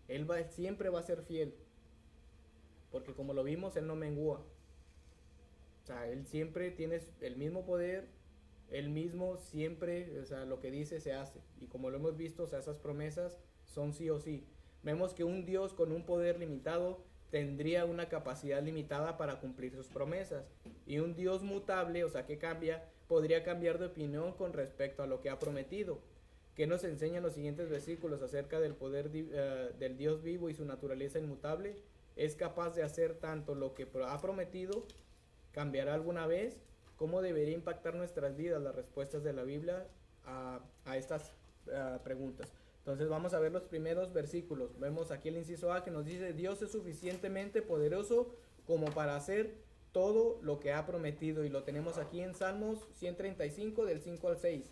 Él siempre va a ser fiel. Porque como lo vimos, Él no mengua. O sea, Él siempre tiene el mismo poder. Él mismo siempre, o sea, lo que dice se hace. Y como lo hemos visto, o sea, esas promesas son sí o sí. Vemos que un Dios con un poder limitado tendría una capacidad limitada para cumplir sus promesas. Y un Dios mutable, o sea, que cambia, podría cambiar de opinión con respecto a lo que ha prometido. ¿Qué nos enseñan los siguientes versículos acerca del poder del Dios vivo y su naturaleza inmutable? Es capaz de hacer tanto lo que ha prometido, cambiará alguna vez. ¿Cómo debería impactar nuestras vidas las respuestas de la Biblia a estas preguntas? Entonces vamos a ver los primeros versículos. Vemos aquí el inciso A que nos dice: Dios es suficientemente poderoso como para hacer todo lo que ha prometido. Y lo tenemos aquí en Salmos 135 del 5 al 6.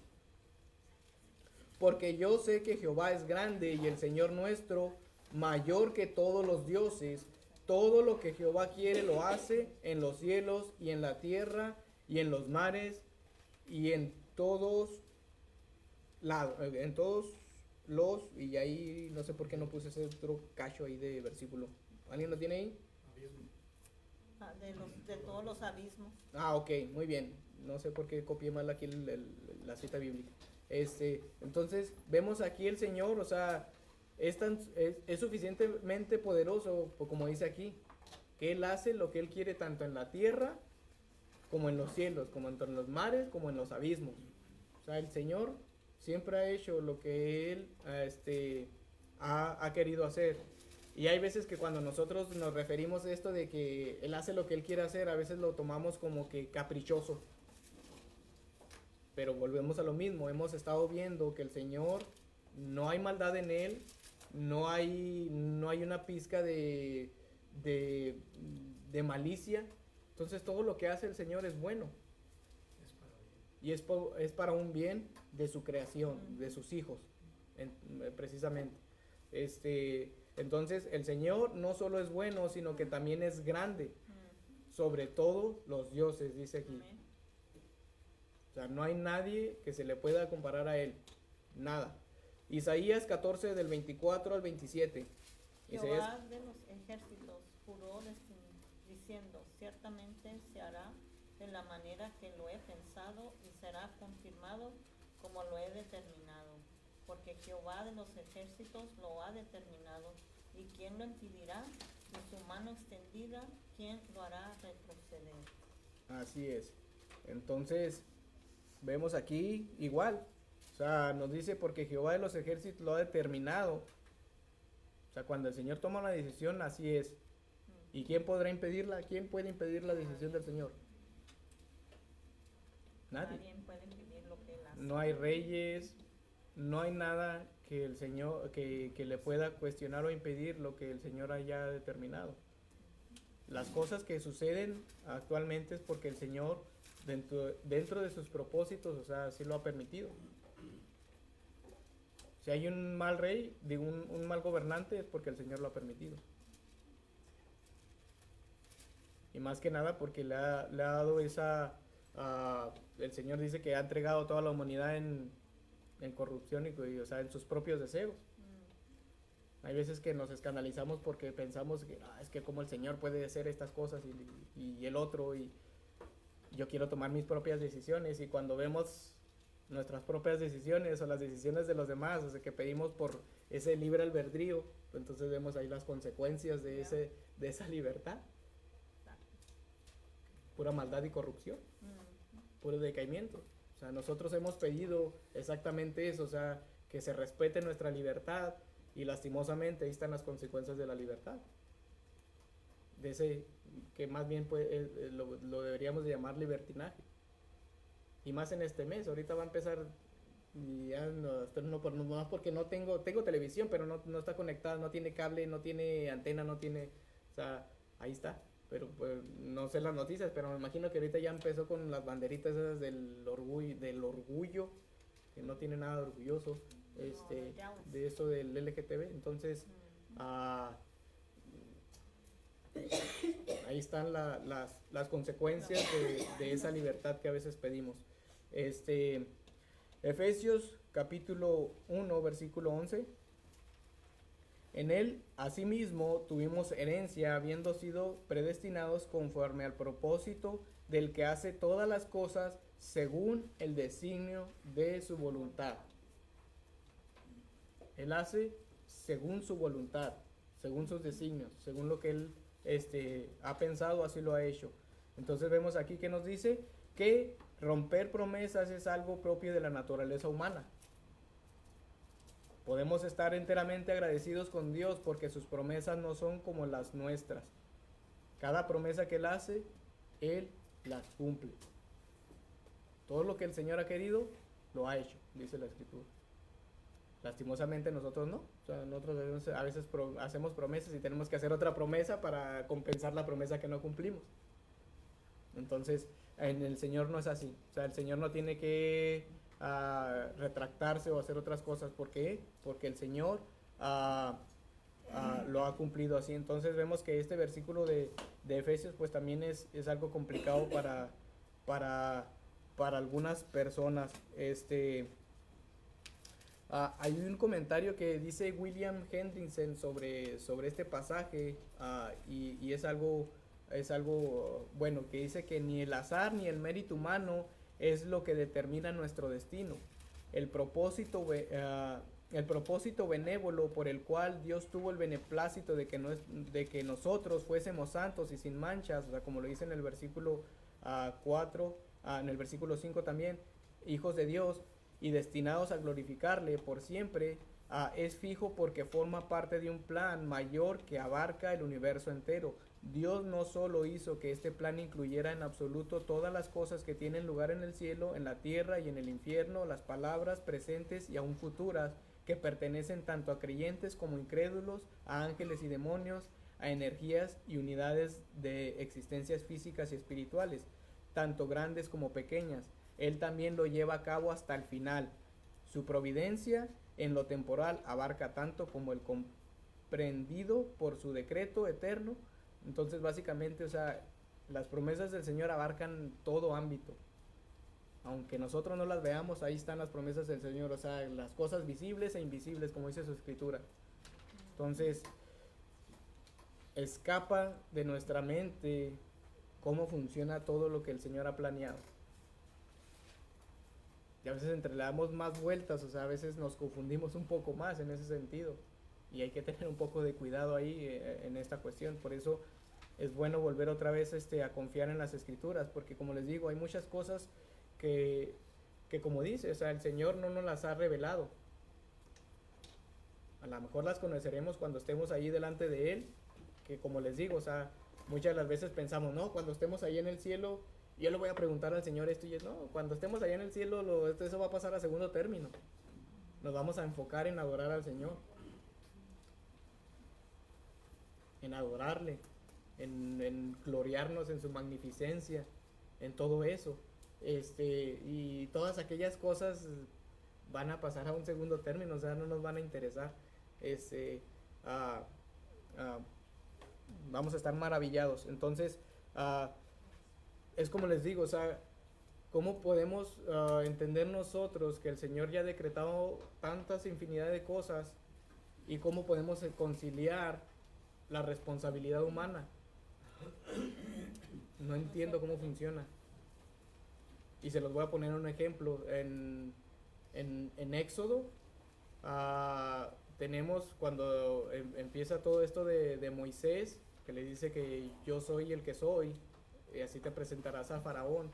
Porque yo sé que Jehová es grande y el Señor nuestro mayor que todos los dioses. Todo lo que Jehová quiere lo hace en los cielos y en la tierra y en los mares y en todos lados, y ahí no sé por qué no puse ese otro cacho ahí de versículo. ¿Alguien lo tiene ahí? De todos los abismos. Ok, muy bien. No sé por qué copié mal aquí la cita bíblica. Entonces vemos aquí el Señor, o sea, es suficientemente poderoso, como dice aquí, que Él hace lo que Él quiere tanto en la tierra como en los cielos, como en los mares, como en los abismos. O sea, el Señor siempre ha hecho lo que Él ha querido hacer. Y hay veces que cuando nosotros nos referimos a esto de que Él hace lo que Él quiere hacer, a veces lo tomamos como que caprichoso. Pero volvemos a lo mismo, hemos estado viendo que el Señor, no hay maldad en Él, no hay una pizca de malicia. Entonces todo lo que hace el Señor es bueno. Y es para un bien de su creación, de sus hijos, precisamente. Entonces el Señor no solo es bueno, sino que también es grande, sobre todo los dioses, dice aquí. O sea, no hay nadie que se le pueda comparar a Él, nada. Isaías 14 del 24 al 27. Jehová de los ejércitos juró diciendo: ciertamente se hará de la manera que lo he pensado y será confirmado como lo he determinado. Porque Jehová de los ejércitos lo ha determinado. ¿Y quién lo impedirá? Y su mano extendida, ¿quién lo hará retroceder? Así es. Entonces, vemos aquí igual. O sea, nos dice: porque Jehová de los ejércitos lo ha determinado. O sea, cuando el Señor toma una decisión, así es. ¿Y quién podrá impedirla? ¿Quién puede impedir la decisión del Señor? Nadie. Nadie puede impedir lo que él hace. No hay reyes, no hay nada que el Señor, que le pueda cuestionar o impedir lo que el Señor haya determinado. Las cosas que suceden actualmente es porque el Señor, dentro de sus propósitos, o sea, sí lo ha permitido. Si hay un mal rey, digo, un mal gobernante, es porque el Señor lo ha permitido. Y más que nada porque le ha dado esa... el Señor dice que ha entregado a toda la humanidad en corrupción y, o sea, en sus propios deseos. Hay veces que nos escandalizamos porque pensamos que es que como el Señor puede hacer estas cosas y el otro, y yo quiero tomar mis propias decisiones, y cuando vemos nuestras propias decisiones o las decisiones de los demás, o sea, que pedimos por ese libre albedrío, entonces vemos ahí las consecuencias de esa libertad. Pura maldad y corrupción, puro decaimiento. O sea, nosotros hemos pedido exactamente eso, o sea, que se respete nuestra libertad, y lastimosamente ahí están las consecuencias de la libertad. De ese que más bien lo deberíamos de llamar libertinaje. Y más en este mes, ahorita va a empezar, y ya no más porque no tengo televisión, pero no está conectada, no tiene cable, no tiene antena, no tiene, o sea, ahí está. Pero pues no sé las noticias, pero me imagino que ahorita ya empezó con las banderitas esas del orgullo, que no tiene nada de orgulloso, de eso del LGTB. Entonces, ahí están las consecuencias de esa libertad que a veces pedimos. Efesios capítulo 1, versículo 11. En él, asimismo, tuvimos herencia, habiendo sido predestinados conforme al propósito del que hace todas las cosas según el designio de su voluntad. Él hace según su voluntad, según sus designios, según lo que él ha pensado, así lo ha hecho. Entonces vemos aquí que nos dice que romper promesas es algo propio de la naturaleza humana. Podemos estar enteramente agradecidos con Dios porque sus promesas no son como las nuestras. Cada promesa que Él hace, Él las cumple. Todo lo que el Señor ha querido, lo ha hecho, dice la Escritura. Lastimosamente nosotros no. O sea, nosotros a veces hacemos promesas y tenemos que hacer otra promesa para compensar la promesa que no cumplimos. Entonces, en el Señor no es así. O sea, el Señor no tiene que retractarse o hacer otras cosas. ¿Por qué? Porque el Señor lo ha cumplido así. Entonces vemos que este versículo de Efesios pues también es algo complicado para algunas personas. Hay un comentario que dice William Hendrickson sobre este pasaje, y es algo bueno, que dice que ni el azar ni el mérito humano es lo que determina nuestro destino. El propósito benévolo por el cual Dios tuvo el beneplácito de que nosotros fuésemos santos y sin manchas, o sea, como lo dice en el versículo 4, en el versículo 5 también, hijos de Dios y destinados a glorificarle por siempre, es fijo porque forma parte de un plan mayor que abarca el universo entero. Dios no solo hizo que este plan incluyera en absoluto todas las cosas que tienen lugar en el cielo, en la tierra y en el infierno, las palabras presentes y aún futuras, que pertenecen tanto a creyentes como incrédulos, a ángeles y demonios, a energías y unidades de existencias físicas y espirituales, tanto grandes como pequeñas. Él también lo lleva a cabo hasta el final. Su providencia en lo temporal abarca tanto como el comprendido por su decreto eterno. Entonces básicamente, o sea, las promesas del Señor abarcan todo ámbito. Aunque nosotros no las veamos, ahí están las promesas del Señor, o sea, las cosas visibles e invisibles, como dice su Escritura. Entonces, escapa de nuestra mente cómo funciona todo lo que el Señor ha planeado. Y a veces entre le damos más vueltas, o sea, a veces nos confundimos un poco más en ese sentido. Y hay que tener un poco de cuidado ahí en esta cuestión. Por eso es bueno volver otra vez a confiar en las Escrituras, porque como les digo, hay muchas cosas que como dice, o sea, el Señor no nos las ha revelado. A lo mejor las conoceremos cuando estemos ahí delante de Él, que como les digo, o sea, muchas de las veces pensamos, no, cuando estemos ahí en el cielo, Yo le voy a preguntar al Señor esto y es, no, cuando estemos allá en el cielo, eso va a pasar a segundo término. Nos vamos a enfocar en adorar al Señor. En adorarle, en gloriarnos en su magnificencia, en todo eso. Y todas aquellas cosas van a pasar a un segundo término, o sea, no nos van a interesar. Vamos a estar maravillados. Entonces, es como les digo, o sea, ¿cómo podemos entender nosotros que el Señor ya ha decretado tantas infinidad de cosas y cómo podemos conciliar la responsabilidad humana? No entiendo cómo funciona. Y se los voy a poner un ejemplo. En Éxodo, tenemos cuando empieza todo esto de Moisés, que le dice que yo soy el que soy, y así te presentarás a Faraón.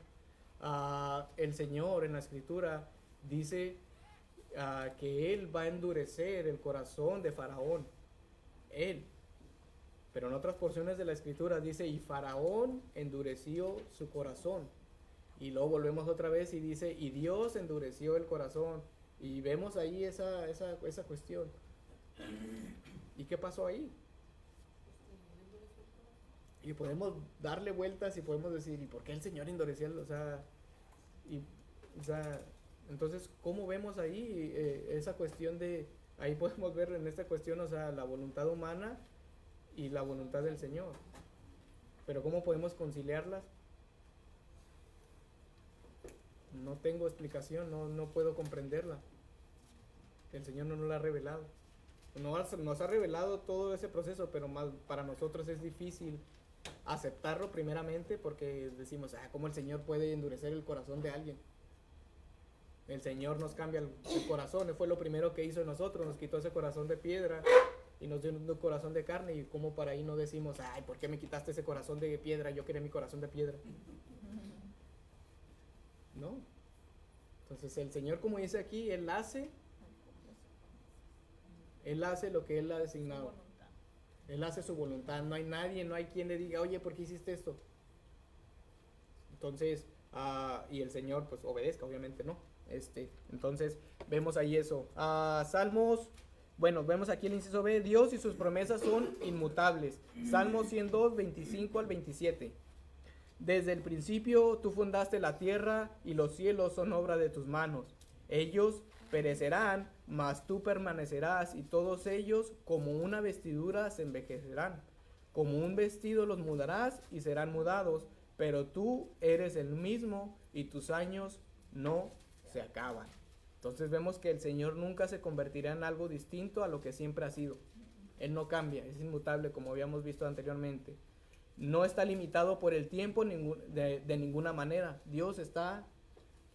El Señor en la Escritura dice que Él va a endurecer el corazón de Faraón. Él. Pero en otras porciones de la Escritura dice, y Faraón endureció su corazón. Y luego volvemos otra vez y dice, y Dios endureció el corazón. Y vemos ahí esa cuestión. ¿Y qué pasó ahí? Y podemos darle vueltas y podemos decir, ¿y por qué el Señor endureció? Entonces, ¿cómo vemos ahí esa cuestión de, ahí podemos ver en esta cuestión, o sea, la voluntad humana y la voluntad del Señor? Pero ¿cómo podemos conciliarlas? No tengo explicación, no puedo comprenderla. El Señor no nos la ha revelado. Nos ha revelado todo ese proceso, pero para nosotros es difícil aceptarlo primeramente porque decimos, ¿cómo el Señor puede endurecer el corazón de alguien? El Señor nos cambia el corazón, fue lo primero que hizo en nosotros, nos quitó ese corazón de piedra y nos dio un corazón de carne, y como para ahí no decimos, ¿por qué me quitaste ese corazón de piedra? Yo quería mi corazón de piedra. ¿No? Entonces el Señor, como dice aquí, Él hace lo que Él ha designado. Él hace su voluntad. No hay nadie, no hay quien le diga, oye, ¿por qué hiciste esto? Entonces, y el Señor pues obedezca, obviamente no. Entonces vemos ahí eso. Salmos, bueno, vemos aquí el inciso B, Dios y sus promesas son inmutables. Salmos 102, 25 al 27. Desde el principio tú fundaste la tierra y los cielos son obra de tus manos. Ellos perecerán, mas tú permanecerás, y todos ellos como una vestidura se envejecerán. Como un vestido los mudarás y serán mudados, pero tú eres el mismo y tus años no se acaban. Entonces vemos que el Señor nunca se convertirá en algo distinto a lo que siempre ha sido. Él no cambia, es inmutable, como habíamos visto anteriormente. No está limitado por el tiempo de ninguna manera. Dios está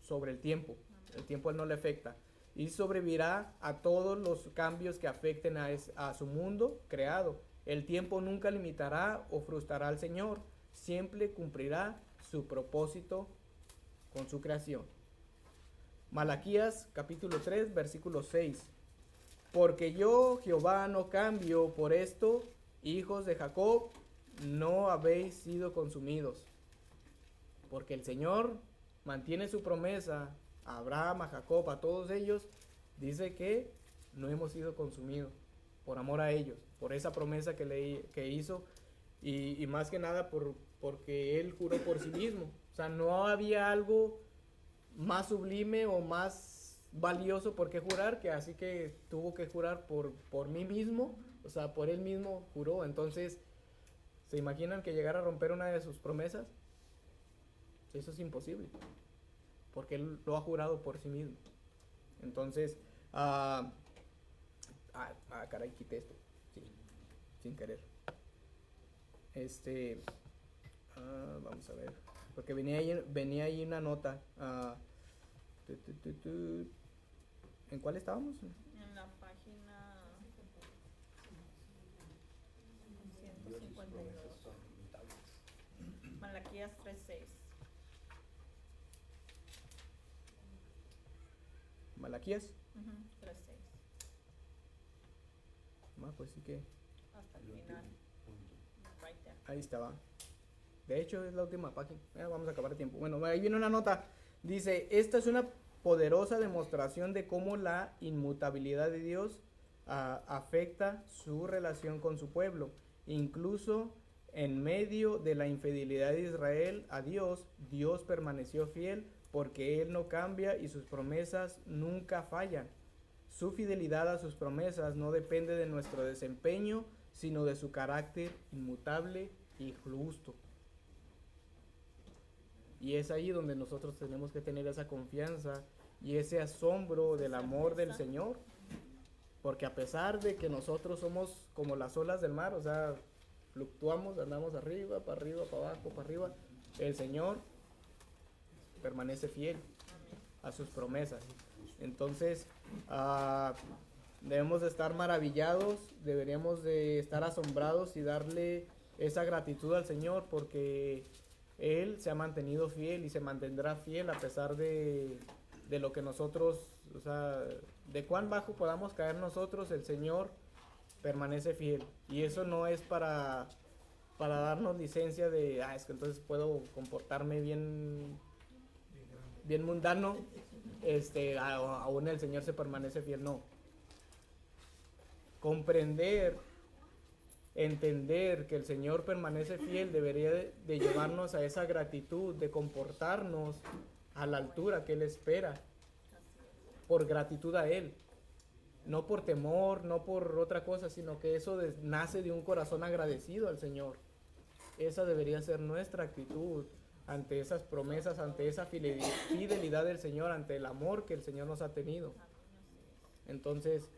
sobre el tiempo. El tiempo a Él no le afecta. Y sobrevivirá a todos los cambios que afecten a su mundo creado. El tiempo nunca limitará o frustrará al Señor. Siempre cumplirá su propósito con su creación. Malaquías capítulo 3, versículo 6. Porque yo, Jehová, no cambio, por esto, hijos de Jacob, no habéis sido consumidos. Porque el Señor mantiene su promesa a Abraham, a Jacob, a todos ellos. Dice que no hemos sido consumidos por amor a ellos, por esa promesa que hizo, y más que nada porque Él juró por sí mismo. O sea, no había algo más sublime o más valioso por qué jurar, que así que tuvo que jurar por mí mismo. O sea, por Él mismo juró. Entonces, ¿se imaginan que llegara a romper una de sus promesas? Eso es imposible, porque Él lo ha jurado por sí mismo. Entonces, caray, quité esto, sí, sin querer. Vamos a ver, porque venía ahí una nota. ¿En cuál estábamos? En la página 152. Malaquías 3:6. Malaquías. 3:6. Pues sí que Hasta el final. Right there. ahí estaba. De hecho, es la última página. Vamos a acabar el tiempo. Bueno, ahí viene una nota. Dice, esta es una poderosa demostración de cómo la inmutabilidad de Dios afecta su relación con su pueblo. Incluso en medio de la infidelidad de Israel a Dios, Dios permaneció fiel porque Él no cambia y sus promesas nunca fallan. Su fidelidad a sus promesas no depende de nuestro desempeño, sino de su carácter inmutable y justo. Y es ahí donde nosotros tenemos que tener esa confianza y ese asombro del amor del Señor. Porque a pesar de que nosotros somos como las olas del mar, o sea, fluctuamos, andamos arriba, para abajo, para arriba, el Señor permanece fiel a sus promesas. Entonces, debemos de estar maravillados, deberíamos de estar asombrados y darle esa gratitud al Señor porque Él se ha mantenido fiel y se mantendrá fiel a pesar de lo que nosotros, o sea, de cuán bajo podamos caer nosotros, el Señor permanece fiel. Y eso no es para darnos licencia de, es que entonces puedo comportarme bien mundano, aún el Señor se permanece fiel. No. Entender que el Señor permanece fiel debería de llevarnos a esa gratitud, de comportarnos a la altura que Él espera, por gratitud a Él, no por temor, no por otra cosa, sino que eso nace de un corazón agradecido al Señor. Esa debería ser nuestra actitud ante esas promesas, ante esa fidelidad del Señor, ante el amor que el Señor nos ha tenido. Entonces,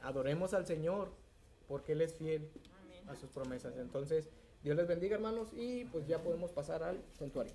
adoremos al Señor porque Él es fiel a sus promesas. Entonces, Dios les bendiga, hermanos, y pues ya podemos pasar al santuario.